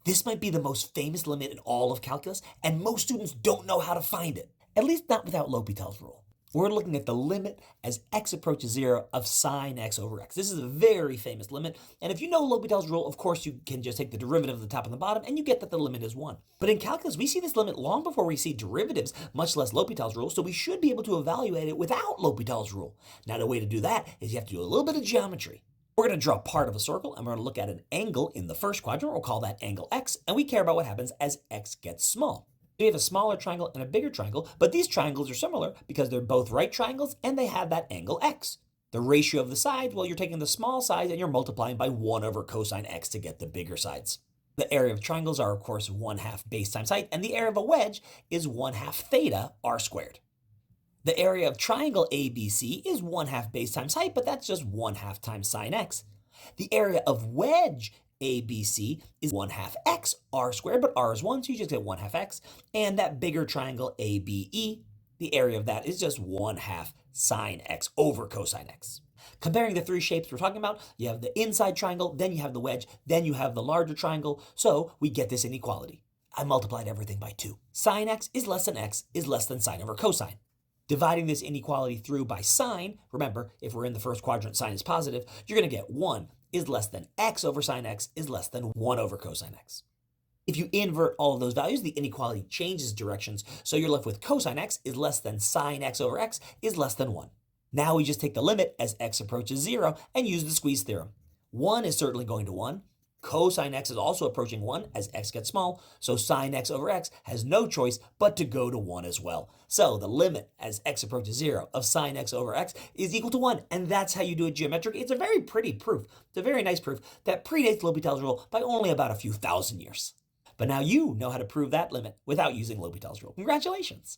This might be the most famous limit in all of calculus, and most students don't know how to find it, at least not without L'Hopital's rule. We're looking at the limit as x approaches 0 of sine x over x. This is a very famous limit, and if you know L'Hopital's rule, of course you can just take the derivative of the top and the bottom, and you get that the limit is 1. But in calculus, we see this limit long before we see derivatives, much less L'Hopital's rule, so we should be able to evaluate it without L'Hopital's rule. Now, the way to do that is you have to do a little bit of geometry. We're going to draw part of a circle, and we're going to look at an angle in the first quadrant. We'll call that angle x, and we care about what happens as x gets small. We have a smaller triangle and a bigger triangle, but these triangles are similar because they're both right triangles and they have that angle x. The ratio of the sides, well, you're taking the small sides and you're multiplying by 1 over cosine x to get the bigger sides. The area of triangles are, of course, 1/2 base times height, and the area of a wedge is 1/2 theta r squared. The area of triangle ABC is 1/2 base times height, but that's just 1/2 times sine x. The area of wedge ABC is 1/2 x r squared, but r is 1, so you just get 1/2 x. And that bigger triangle ABE, the area of that is just 1/2 sine x over cosine x. Comparing the three shapes we're talking about, you have the inside triangle, then you have the wedge, then you have the larger triangle, so we get this inequality. I multiplied everything by 2. Sine x is less than sine over cosine. Dividing this inequality through by sine, remember, if we're in the first quadrant, sine is positive, you're going to get 1 is less than x over sine x is less than 1 over cosine x. If you invert all of those values, the inequality changes directions, so you're left with cosine x is less than sine x over x is less than 1. Now we just take the limit as x approaches 0 and use the squeeze theorem. 1 is certainly going to 1. Cosine x is also approaching 1 as x gets small, so sine x over x has no choice but to go to 1 as well. So the limit as x approaches 0 of sine x over x is equal to 1, and that's how you do it geometrically. It's a very pretty proof. It's a very nice proof that predates L'Hopital's rule by only about a few thousand years. But now you know how to prove that limit without using L'Hopital's rule. Congratulations!